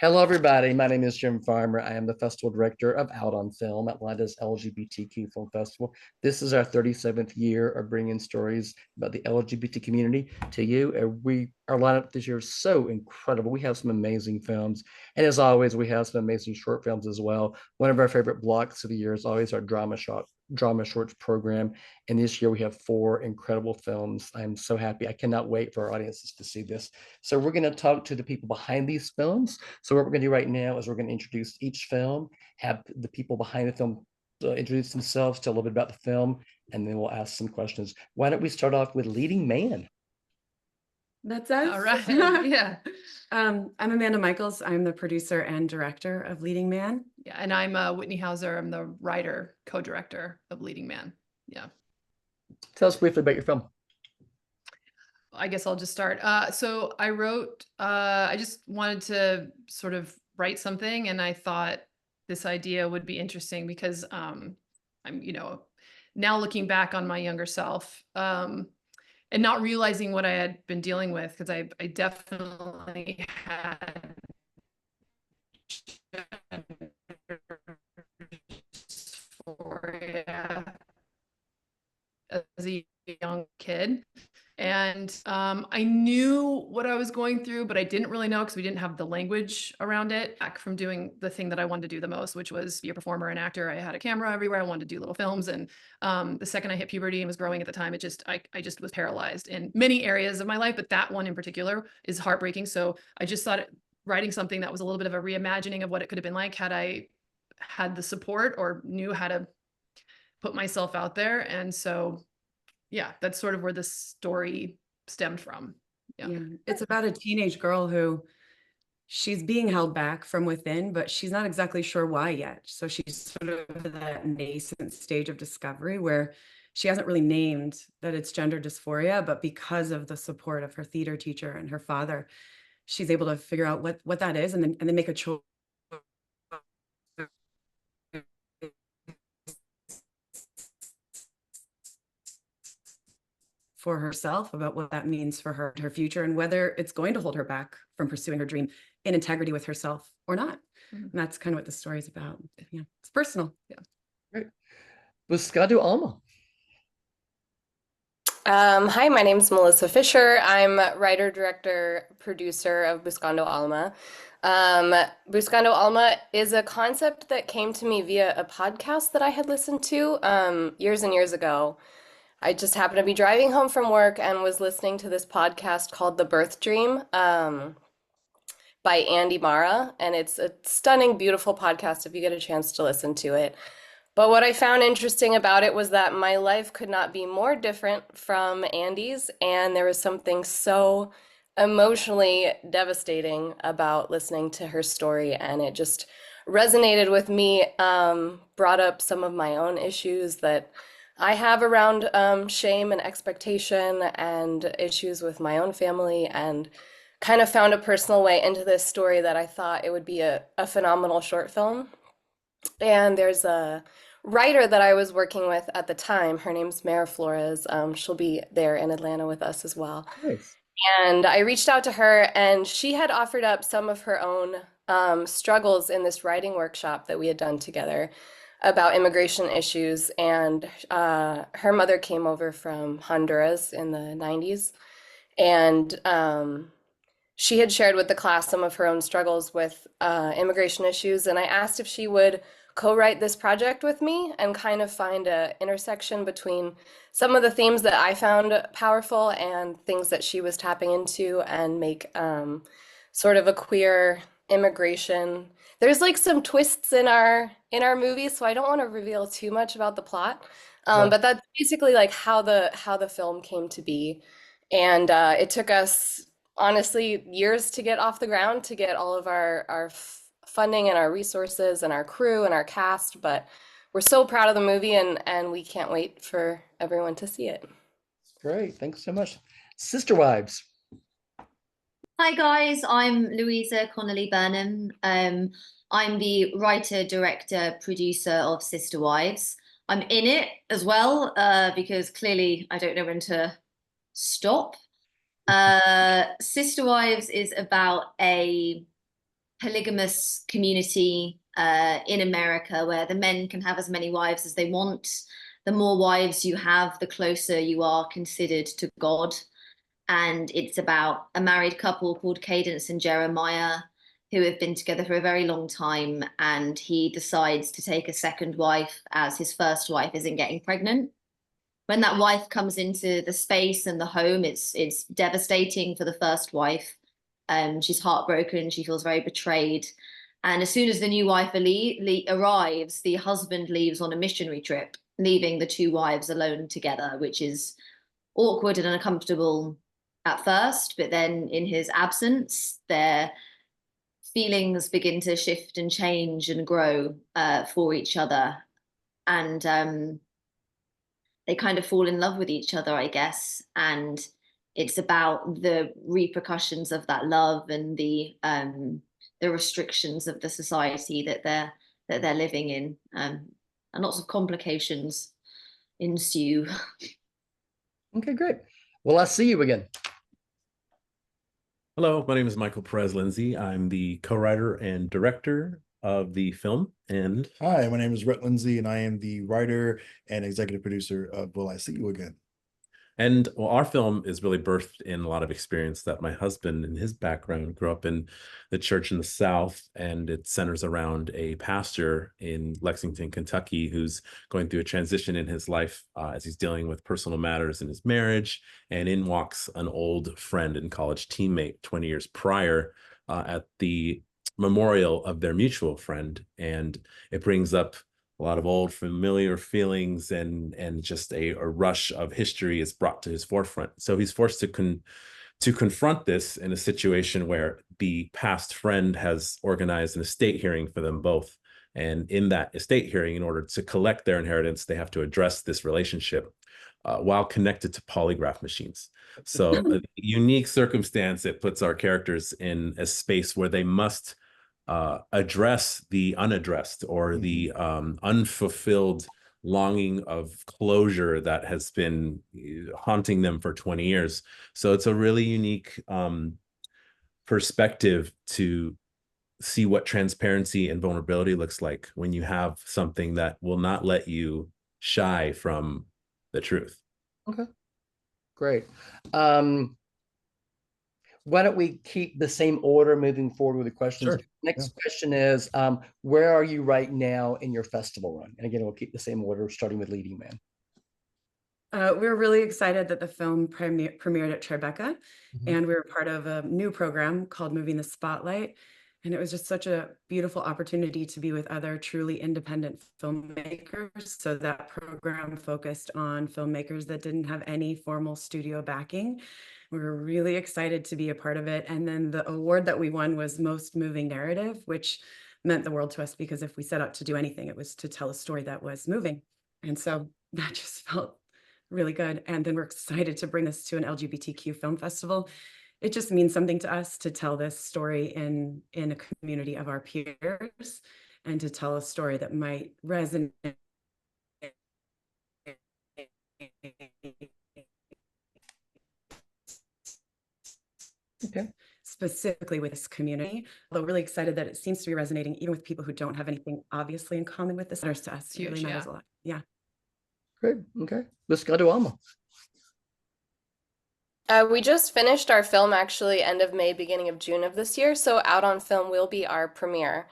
Hello, everybody. My name is Jim Farmer. I am the festival director of Out on Film, Atlanta's LGBTQ Film Festival. This is our 37th year of bringing stories about the LGBT community to you. And our lineup this year is so incredible. We have some amazing films. And as always, we have some amazing short films as well. One of our favorite blocks of the year is always our drama shorts program. And this year we have four incredible films. I'm so happy. I cannot wait for our audiences to see this. So we're going to talk to the people behind these films. So what we're going to do right now is we're going to introduce each film, have the people behind the film introduce themselves, tell a little bit about the film, and then we'll ask some questions. Why don't we start off with leading man? That's us. All right. Yeah. I'm Amanda Michaels. I'm the producer and director of Leading Man. Yeah. And I'm Whitney Hauser. I'm the writer, co-director of Leading Man. Yeah. Tell us briefly about your film. I guess I'll just start. So I wrote, I just wanted to sort of write something, and I thought this idea would be interesting because I'm, now looking back on my younger self, and not realizing what I had been dealing with, because I definitely had dysphoria as a young kid. And I knew what I was going through, but I didn't really know because we didn't have the language around it. Back from doing the thing that I wanted to do the most, which was be a performer and actor. I had a camera everywhere. I wanted to do little films. And the second I hit puberty and was growing at the time, I just was paralyzed in many areas of my life, but that one in particular is heartbreaking. So I just thought writing something that was a little bit of a reimagining of what it could have been like had I had the support or knew how to put myself out there. And so yeah, that's sort of where the story stemmed from. Yeah. It's about a teenage girl who she's being held back from within, but she's not exactly sure why yet. So she's sort of at that nascent stage of discovery where she hasn't really named that it's gender dysphoria, but because of the support of her theater teacher and her father, she's able to figure out what that is and then make a choice for herself about what that means for her future and whether it's going to hold her back from pursuing her dream in integrity with herself or not. And that's kind of what the story is about. Yeah, it's personal. Yeah. Great. Buscando Alma. Hi, my name's Melissa Fisher. I'm writer, director, producer of Buscando Alma. Buscando Alma is a concept that came to me via a podcast that I had listened to years and years ago. I just happened to be driving home from work and was listening to this podcast called The Birth Dream by Andy Mara, and it's a stunning, beautiful podcast if you get a chance to listen to it. But what I found interesting about it was that my life could not be more different from Andy's, and there was something so emotionally devastating about listening to her story, and it just resonated with me, brought up some of my own issues that I have around shame and expectation and issues with my own family, and kind of found a personal way into this story that I thought it would be a phenomenal short film. And there's a writer that I was working with at the time. Her name's Mara Flores. She'll be there in Atlanta with us as well. Nice. And I reached out to her, and she had offered up some of her own struggles in this writing workshop that we had done together about immigration issues. And her mother came over from Honduras in the 90s. And she had shared with the class some of her own struggles with immigration issues. And I asked if she would co-write this project with me and kind of find an intersection between some of the themes that I found powerful and things that she was tapping into, and make sort of a queer immigration. There's like some twists in our movie, so I don't want to reveal too much about the plot. But that's basically like how the film came to be. And it took us honestly years to get off the ground, to get all of our funding and our resources and our crew and our cast, but we're so proud of the movie, and we can't wait for everyone to see it. Great. Thanks so much. Sister Wives. Hi guys, I'm Louisa Connolly Burnham. I'm the writer, director, producer of Sister Wives. I'm in it as well because clearly I don't know when to stop. Sister Wives is about a polygamous community in America where the men can have as many wives as they want. The more wives you have, the closer you are considered to God. And it's about a married couple called Cadence and Jeremiah, who have been together for a very long time. And he decides to take a second wife as his first wife isn't getting pregnant. When that wife comes into the space and the home, it's devastating for the first wife. She's heartbroken. She feels very betrayed. And as soon as the new wife arrives, the husband leaves on a missionary trip, leaving the two wives alone together, which is awkward and uncomfortable at first. But then in his absence, their feelings begin to shift and change and grow for each other. And they kind of fall in love with each other, I guess. And it's about the repercussions of that love and the restrictions of the society that they're living in, and lots of complications ensue. Okay, great. Well, I'll see you again. Hello, my name is Michael Perez-Lindsay. I'm the co-writer and director of the film. And hi, my name is Rhett Lindsay, and I am the writer and executive producer of Will I See You Again? And well, our film is really birthed in a lot of experience that my husband and his background grew up in the church in the South, and it centers around a pastor in Lexington, Kentucky, who's going through a transition in his life as he's dealing with personal matters in his marriage. And in walks an old friend and college teammate 20 years prior at the memorial of their mutual friend. And it brings up a lot of old familiar feelings, and just a rush of history is brought to his forefront. So he's forced to confront this in a situation where the past friend has organized an estate hearing for them both. And in that estate hearing, in order to collect their inheritance, they have to address this relationship while connected to polygraph machines. So a unique circumstance that puts our characters in a space where they must address the unaddressed or the unfulfilled longing of closure that has been haunting them for 20 years. So it's a really unique perspective to see what transparency and vulnerability looks like when you have something that will not let you shy from the truth. Okay, great. Why don't we keep the same order moving forward with the questions? Sure. Next question is, where are you right now in your festival run? And again, we'll keep the same order, starting with leading man. We're really excited that the film premiered at Tribeca, and we were part of a new program called Moving the Spotlight. And it was just such a beautiful opportunity to be with other truly independent filmmakers. So that program focused on filmmakers that didn't have any formal studio backing. We were really excited to be a part of it. And then the award that we won was Most Moving Narrative, which meant the world to us, because if we set out to do anything, it was to tell a story that was moving. And so that just felt really good. And then we're excited to bring this to an LGBTQ film festival. It just means something to us to tell this story in a community of our peers, and to tell a story that might resonate specifically with this community. Although really excited that it seems to be resonating even with people who don't have anything obviously in common with this. Matters to us. It really matters a lot. Yeah. Great. Okay. Buscando Alma. We just finished our film actually end of May, beginning of June of this year. So Out on Film will be our premiere,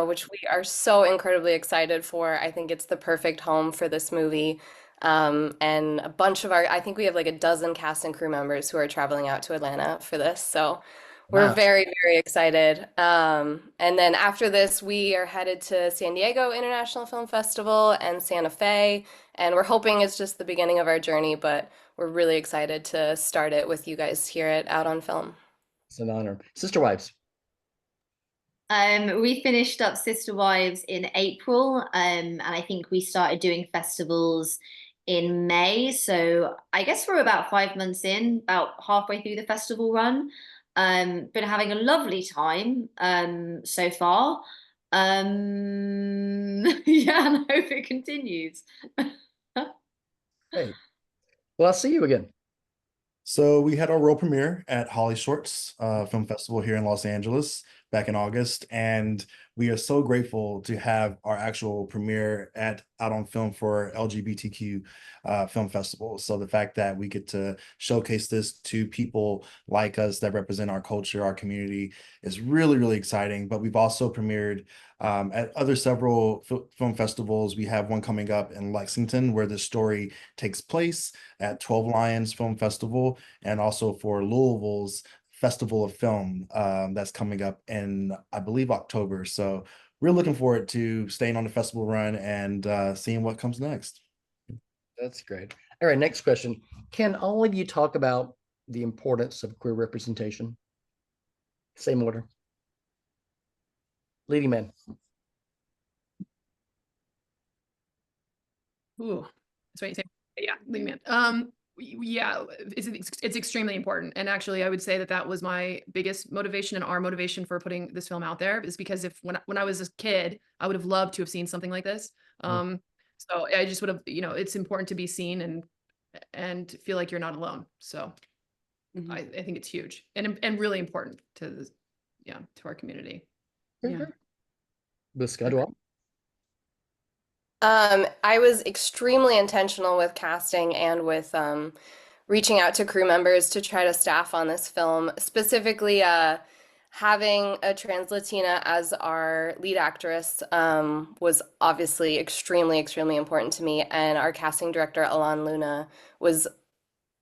which we are so incredibly excited for. I think it's the perfect home for this movie. And a bunch of I think we have like a dozen cast and crew members who are traveling out to Atlanta for this. So we're very, very excited. And then after this, we are headed to San Diego International Film Festival and Santa Fe. And we're hoping it's just the beginning of our journey, but we're really excited to start it with you guys here at Out on Film. It's an honor. Sister Wives. We finished up Sister Wives in April, and I think we started doing festivals in May. So I guess we're about 5 months in, about halfway through the festival run. Been having a lovely time so far. Yeah, and I hope it continues. Hey. Well, I'll see you again. So we had our world premiere at Holly Shorts Film Festival here in Los Angeles back in August, and we are so grateful to have our actual premiere at Out on Film for LGBTQ film festival. So the fact that we get to showcase this to people like us that represent our culture, our community, is really, really exciting. But we've also premiered at other several film festivals. We have one coming up in Lexington where the story takes place at 12 Lions Film Festival, and also for Louisville's Festival of Film that's coming up in, I believe, October. So we're looking forward to staying on the festival run and seeing what comes next. That's great. All right, next question. Can all of you talk about the importance of queer representation? Same order. Leading man. Ooh, that's what you say. Yeah, leading man. Yeah, it's extremely important. And actually, I would say that that was my biggest motivation and our motivation for putting this film out there, is because when I was a kid, I would have loved to have seen something like this. So I just would have, it's important to be seen and feel like you're not alone. So I think it's huge and really important to to our community. Yeah. Buscando Alma. I was extremely intentional with casting and with reaching out to crew members to try to staff on this film. Specifically, having a trans Latina as our lead actress was obviously extremely, extremely important to me. And our casting director, Alan Luna, was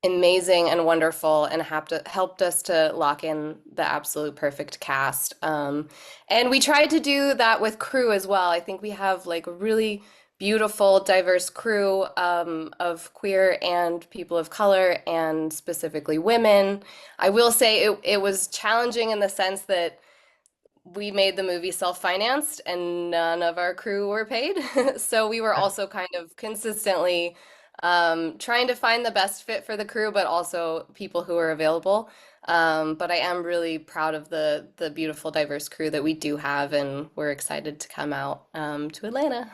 amazing and wonderful and helped us to lock in the absolute perfect cast. And we tried to do that with crew as well. I think we have like a really beautiful, diverse crew of queer and people of color, and specifically women. I will say it was challenging in the sense that we made the movie self-financed and none of our crew were paid. So we were also kind of consistently trying to find the best fit for the crew, but also people who are available. But I am really proud of the beautiful, diverse crew that we do have, and we're excited to come out to Atlanta.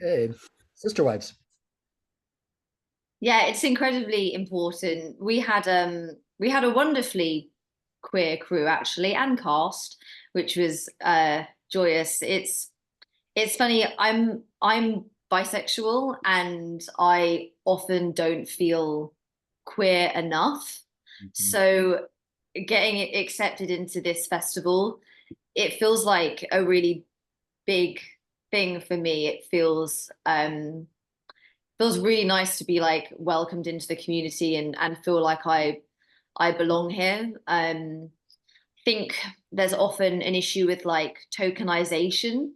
Hey, Sister Wives. Yeah, it's incredibly important. We had a wonderfully queer crew actually and cast, which was joyous. It's funny, I'm bisexual and I often don't feel queer enough. So getting it accepted into this festival, it feels like a really big thing for me. It feels really nice to be like welcomed into the community and feel like I belong here. Think there's often an issue with like tokenization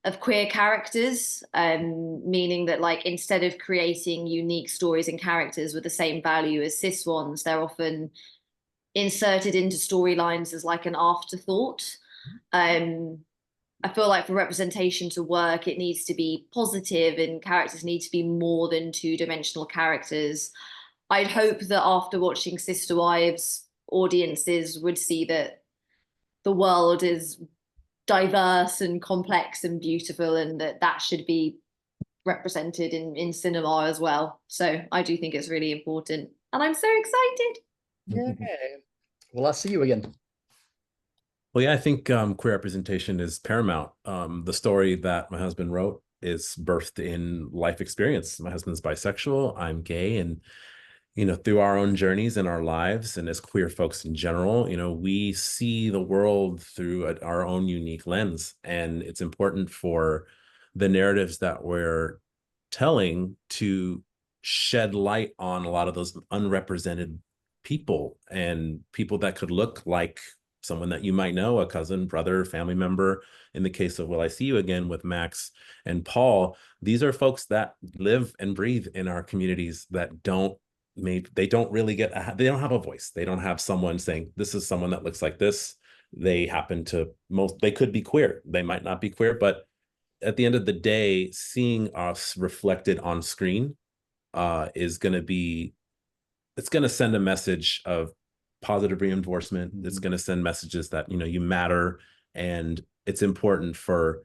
of queer characters, meaning that like instead of creating unique stories and characters with the same value as cis ones, they're often inserted into storylines as like an afterthought. I feel like for representation to work, it needs to be positive and characters need to be more than two-dimensional characters. I'd hope that after watching Sister Wives, audiences would see that the world is diverse and complex and beautiful, and that should be represented in cinema as well. So I do think it's really important, and I'm so excited. Yay. Well, I'll see you again. Well, yeah, I think queer representation is paramount. The story that my husband wrote is birthed in life experience. My husband's bisexual, I'm gay, and through our own journeys in our lives and as queer folks in general, we see the world through our own unique lens. And it's important for the narratives that we're telling to shed light on a lot of those unrepresented people and people that could look like someone that you might know, a cousin, brother, family member. In the case of Will I See You Again with Max and Paul, these are folks that live and breathe in our communities that don't really they don't have a voice. They don't have someone saying, this is someone that looks like this. They could be queer. They might not be queer, but at the end of the day, seeing us reflected on screen it's going to send a message of positive reinforcement. It's going to send messages that, you matter. And it's important for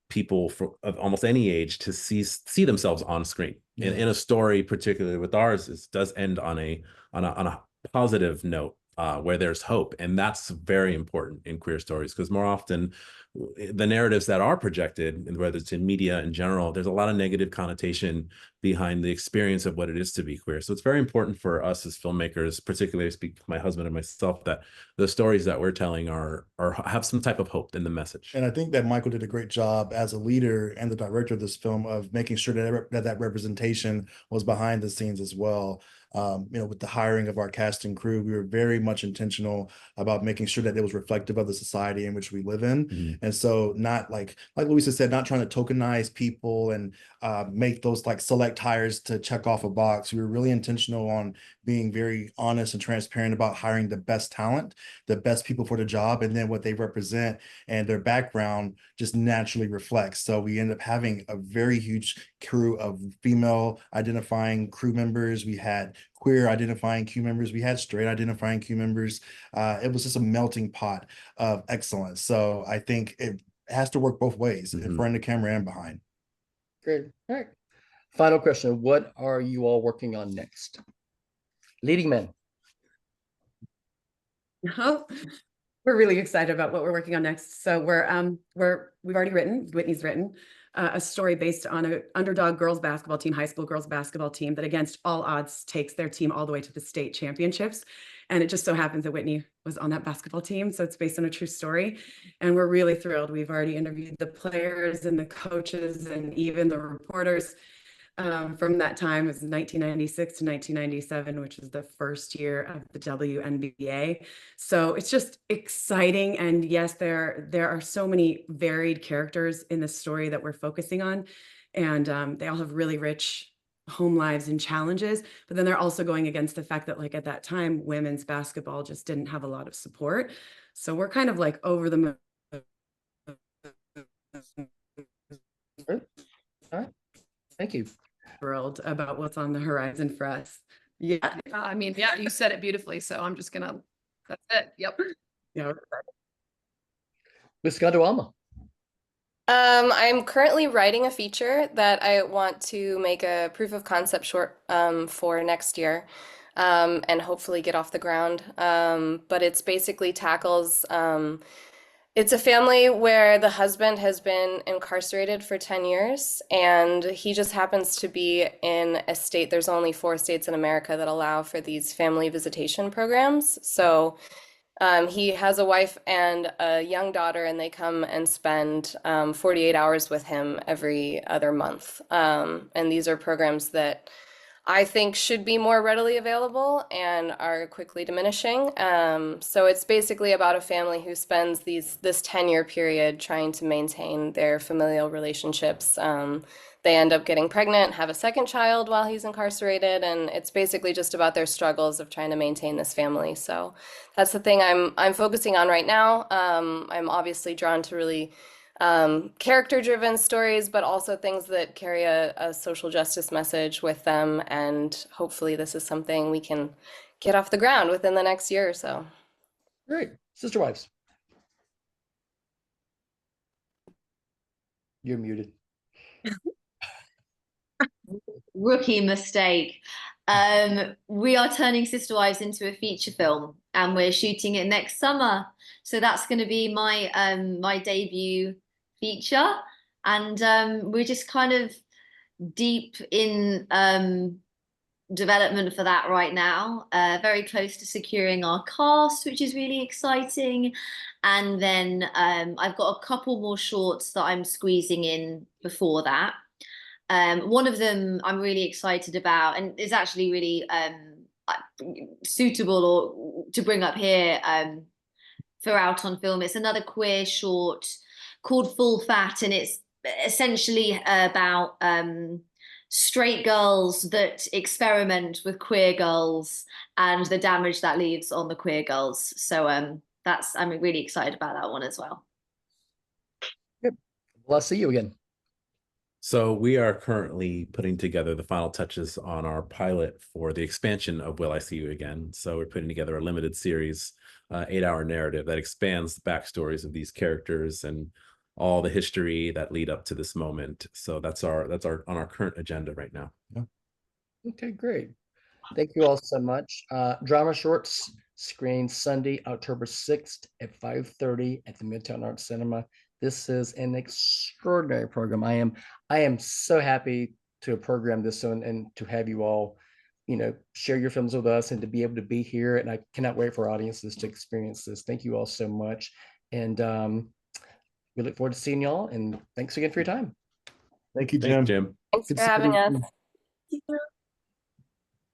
people of almost any age to see themselves on screen. In a story, particularly with ours, it does end on a positive note, where there's hope. And that's very important in queer stories, because more often the narratives that are projected, and whether it's in media in general, there's a lot of negative connotation behind the experience of what it is to be queer. So it's very important for us as filmmakers, particularly speak for my husband and myself, that the stories that we're telling are have some type of hope in the message. And I think that Michael did a great job as a leader and the director of this film of making sure that representation was behind the scenes as well. With the hiring of our cast and crew, we were very much intentional about making sure that it was reflective of the society in which we live in. And so not like Louisa said, not trying to tokenize people and make those like select hires to check off a box. We were really intentional on being very honest and transparent about hiring the best talent, the best people for the job, and then what they represent and their background just naturally reflects. So we end up having a very huge crew of female identifying crew members. We had queer identifying crew members. We had straight identifying crew members. It was just a melting pot of excellence. So I think it has to work both ways, in front of the camera and behind. Great. All right. Final question. What are you all working on next? Leading men. We're really excited about what we're working on next. So we've already written, Whitney's written a story based on an underdog girls basketball team, high school girls basketball team that against all odds takes their team all the way to the state championships. And it just so happens that Whitney was on that basketball team. So it's based on a true story. And we're really thrilled. We've already interviewed the players and the coaches and even the reporters. From that time, it was 1996 to 1997, which is the first year of the WNBA. So it's just exciting. And yes, there are so many varied characters in the story that we're focusing on. And they all have really rich home lives and challenges. But then they're also going against the fact that, like, at that time, women's basketball just didn't have a lot of support. So we're kind of like over the moon. All right. Thank you. Thrilled about what's on the horizon for us. Yeah. I mean, yeah, you said it beautifully. So I'm just gonna, that's it. Yep. Yeah. Buscando Alma. I'm currently writing a feature that I want to make a proof of concept short for next year, and hopefully get off the ground. But it's basically tackles it's a family where the husband has been incarcerated for 10 years, and he just happens to be in a state. There's only 4 states in America that allow for these family visitation programs. So he has a wife and a young daughter, and they come and spend 48 hours with him every other month. And these are programs that I think should be more readily available and are quickly diminishing. So it's basically about a family who spends this 10-year period trying to maintain their familial relationships. They end up getting pregnant, have a second child while he's incarcerated, and it's basically just about their struggles of trying to maintain this family. So that's the thing I'm focusing on right now. I'm obviously drawn to really character-driven stories, but also things that carry a social justice message with them. And hopefully this is something we can get off the ground within the next year or so. Great. Sister Wives. You're muted. Rookie mistake. We are turning Sister Wives into a feature film, and we're shooting it next summer. So that's going to be my my debut feature, and we're just kind of deep in development for that right now. Very close to securing our cast, which is really exciting. And then I've got a couple more shorts that I'm squeezing in before that. One of them I'm really excited about, and is actually really suitable or to bring up here for Out on Film. It's another queer short called Full Fat, and it's essentially about straight girls that experiment with queer girls and the damage that leaves on the queer girls. So I'm really excited about that one as well. Good. Well, I'll see you again. So we are currently putting together the final touches on our pilot for the expansion of Will I See You Again. So we're putting together a limited series, 8-hour narrative that expands the backstories of these characters and all the history that lead up to this moment. So that's on our current agenda right now. Yeah. Okay, great. Thank you all so much. Drama Shorts screens Sunday, October 6th at 5:30 at the Midtown Arts Cinema. This is an extraordinary program. I am so happy to have programmed this and to have you all, share your films with us and to be able to be here. And I cannot wait for audiences to experience this. Thank you all so much. And we look forward to seeing y'all. And thanks again for your time. Thank you, Thanks, Jim. Jim. Thanks Good for to see having you. us.